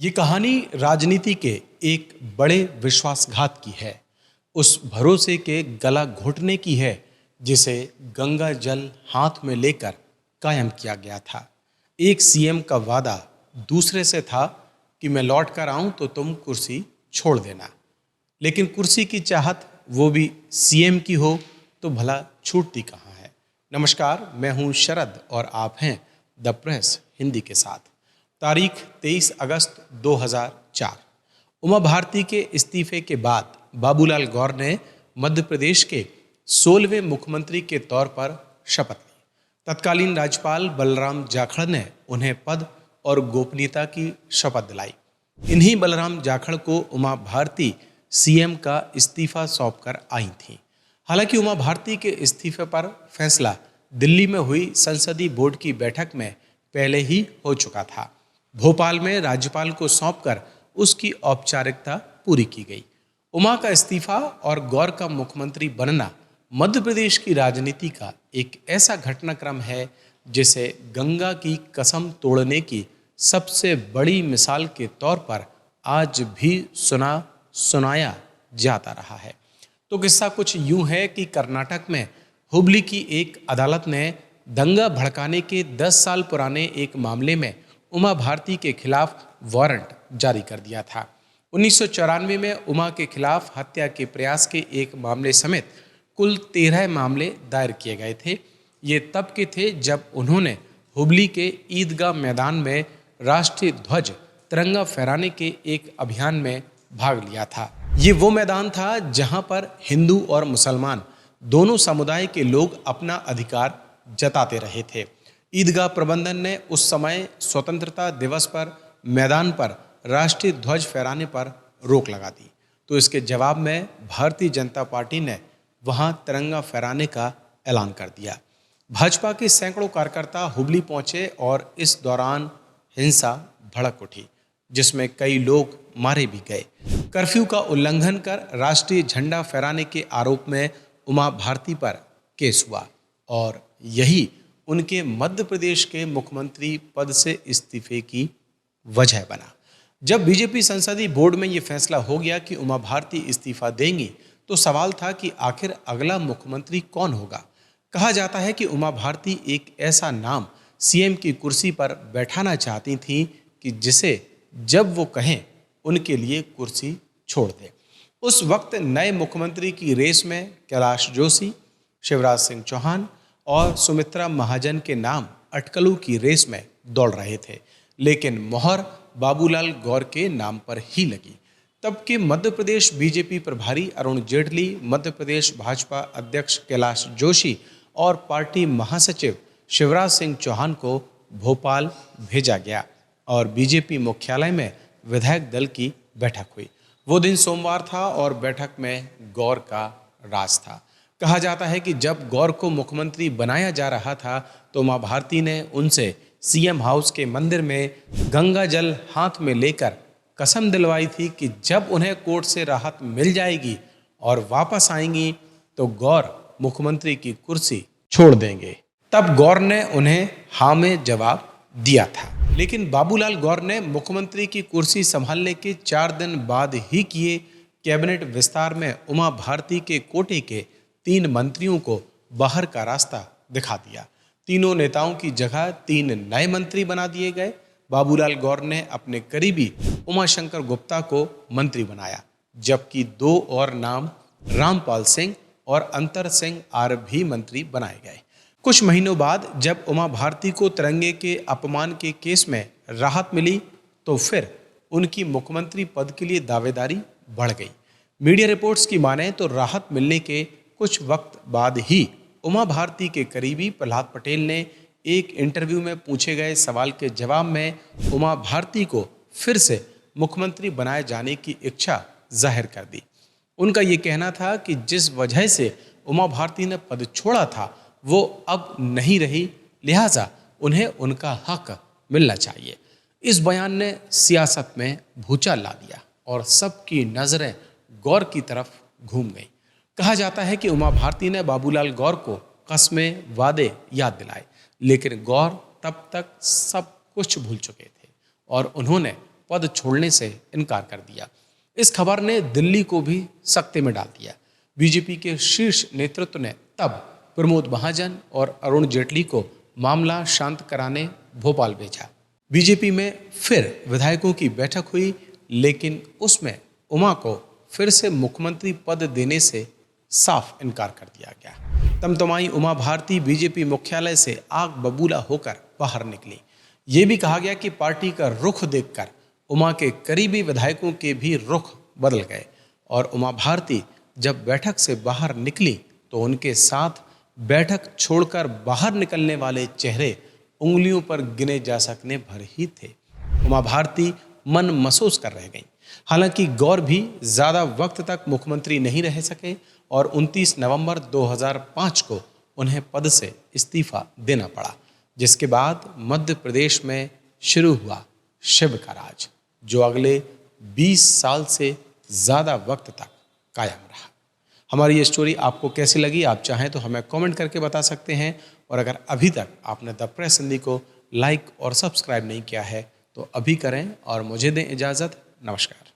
ये कहानी राजनीति के एक बड़े विश्वासघात की है। उस भरोसे के गला घोटने की है जिसे गंगा जल हाथ में लेकर कायम किया गया था। एक सीएम का वादा दूसरे से था कि मैं लौट कर आऊं तो तुम कुर्सी छोड़ देना, लेकिन कुर्सी की चाहत वो भी सीएम की हो तो भला छूटती कहाँ है। नमस्कार, मैं हूं शरद और आप हैं द प्रेस हिंदी के साथ। तारीख 23 अगस्त 2004। उमा भारती के इस्तीफे के बाद बाबूलाल गौर ने मध्य प्रदेश के 16वें मुख्यमंत्री के तौर पर शपथ ली। तत्कालीन राज्यपाल बलराम जाखड़ ने उन्हें पद और गोपनीयता की शपथ दिलाई। इन्हीं बलराम जाखड़ को उमा भारती सीएम का इस्तीफा सौंपकर आई थीं। हालांकि उमा भारती के इस्तीफे पर फैसला दिल्ली में हुई संसदीय बोर्ड की बैठक में पहले ही हो चुका था। भोपाल में राज्यपाल को सौंपकर उसकी औपचारिकता पूरी की गई। उमा का इस्तीफा और गौर का मुख्यमंत्री बनना मध्य प्रदेश की राजनीति का एक ऐसा घटनाक्रम है जिसे गंगा की कसम तोड़ने की सबसे बड़ी मिसाल के तौर पर आज भी सुनाया जाता रहा है। तो किस्सा कुछ यूं है कि कर्नाटक में हुबली की एक अदालत ने दंगा भड़काने के 10 साल पुराने एक मामले में उमा भारती के खिलाफ वारंट जारी कर दिया था। 1994 में उमा के खिलाफ हत्या के प्रयास के एक मामले समेत कुल 13 मामले दायर किए गए थे। ये तब के थे जब उन्होंने हुबली के ईदगाह मैदान में राष्ट्रीय ध्वज तिरंगा फहराने के एक अभियान में भाग लिया था। ये वो मैदान था जहां पर हिंदू और मुसलमान दोनों समुदाय के लोग अपना अधिकार जताते रहे थे। ईदगाह प्रबंधन ने उस समय स्वतंत्रता दिवस पर मैदान पर राष्ट्रीय ध्वज फहराने पर रोक लगा दी, तो इसके जवाब में भारतीय जनता पार्टी ने वहां तिरंगा फहराने का ऐलान कर दिया। भाजपा के सैकड़ों कार्यकर्ता हुबली पहुंचे और इस दौरान हिंसा भड़क उठी, जिसमें कई लोग मारे भी गए। कर्फ्यू का उल्लंघन कर राष्ट्रीय झंडा फहराने के आरोप में उमा भारती पर केस हुआ और यही उनके मध्य प्रदेश के मुख्यमंत्री पद से इस्तीफे की वजह बना। जब बीजेपी संसदीय बोर्ड में यह फैसला हो गया कि उमा भारती इस्तीफा देंगी, तो सवाल था कि आखिर अगला मुख्यमंत्री कौन होगा। कहा जाता है कि उमा भारती एक ऐसा नाम सीएम की कुर्सी पर बैठाना चाहती थीं कि जिसे जब वो कहें उनके लिए कुर्सी छोड़ दे। उस वक्त नए मुख्यमंत्री की रेस में कैलाश जोशी, शिवराज सिंह चौहान और सुमित्रा महाजन के नाम अटकलों की रेस में दौड़ रहे थे, लेकिन मोहर बाबूलाल गौर के नाम पर ही लगी। तब के मध्य प्रदेश बीजेपी प्रभारी अरुण जेटली, मध्य प्रदेश भाजपा अध्यक्ष कैलाश जोशी और पार्टी महासचिव शिवराज सिंह चौहान को भोपाल भेजा गया और बीजेपी मुख्यालय में विधायक दल की बैठक हुई। वो दिन सोमवार था और बैठक में गौर का राज था। कहा जाता है कि जब गौर को मुख्यमंत्री बनाया जा रहा था तो उमा भारती ने उनसे सीएम हाउस के मंदिर में गंगा जल हाथ में लेकर कसम दिलवाई थी कि जब उन्हें कोर्ट से राहत मिल जाएगी और वापस आएंगी तो गौर मुख्यमंत्री की कुर्सी छोड़ देंगे। तब गौर ने उन्हें हाँ में जवाब दिया था, लेकिन बाबूलाल गौर ने मुख्यमंत्री की कुर्सी संभालने के 4 दिन बाद ही किए कैबिनेट विस्तार में उमा भारती के कोटे के 3 मंत्रियों को बाहर का रास्ता दिखा दिया। तीनों नेताओं की जगह 3 नए मंत्री बना दिए गए। बाबूलाल गौर ने अपने करीबी उमाशंकर गुप्ता को मंत्री बनाया, जबकि 2 और नाम रामपाल सिंह और अंतर सिंह आर भी मंत्री बनाए गए। कुछ महीनों बाद जब उमा भारती को तिरंगे के अपमान के केस में राहत मिली तो फिर उनकी मुख्यमंत्री पद के लिए दावेदारी बढ़ गई। मीडिया रिपोर्ट्स की माने तो राहत मिलने के कुछ वक्त बाद ही उमा भारती के करीबी प्रहलाद पटेल ने एक इंटरव्यू में पूछे गए सवाल के जवाब में उमा भारती को फिर से मुख्यमंत्री बनाए जाने की इच्छा जाहिर कर दी। उनका ये कहना था कि जिस वजह से उमा भारती ने पद छोड़ा था वो अब नहीं रही, लिहाजा उन्हें उनका हक मिलना चाहिए। इस बयान ने सियासत में भूचाल ला दिया और सबकी नजरें गौर की तरफ घूम गई। कहा जाता है कि उमा भारती ने बाबूलाल गौर को कस्में वादे याद दिलाए, लेकिन गौर तब तक सब कुछ भूल चुके थे और उन्होंने पद छोड़ने से इनकार कर दिया। इस खबर ने दिल्ली को भी सख्ते में डाल दिया। बीजेपी के शीर्ष नेतृत्व ने तब प्रमोद महाजन और अरुण जेटली को मामला शांत कराने भोपाल भेजा। बीजेपी में फिर विधायकों की बैठक हुई, लेकिन उसमें उमा को फिर से मुख्यमंत्री पद देने से साफ इनकार कर दिया गया। तमतमाई उमा भारती बीजेपी मुख्यालय से आग बबूला होकर बाहर निकली। ये भी कहा गया कि पार्टी का रुख देखकर उमा के करीबी विधायकों के भी रुख बदल गए और उमा भारती जब बैठक से बाहर निकली तो उनके साथ बैठक छोड़कर बाहर निकलने वाले चेहरे उंगलियों पर गिने जा सकने भर ही थे। उमा भारती मन महसूस कर रह गईं। हालांकि गौर भी ज़्यादा वक्त तक मुख्यमंत्री नहीं रह सके और 29 नवंबर 2005 को उन्हें पद से इस्तीफा देना पड़ा, जिसके बाद मध्य प्रदेश में शुरू हुआ शिव का राज, जो अगले 20 साल से ज़्यादा वक्त तक कायम रहा। हमारी ये स्टोरी आपको कैसी लगी, आप चाहें तो हमें कमेंट करके बता सकते हैं। और अगर अभी तक आपने द प्रेस हिंदी को लाइक और सब्सक्राइब नहीं किया है तो अभी करें और मुझे दें इजाज़त। नमस्कार।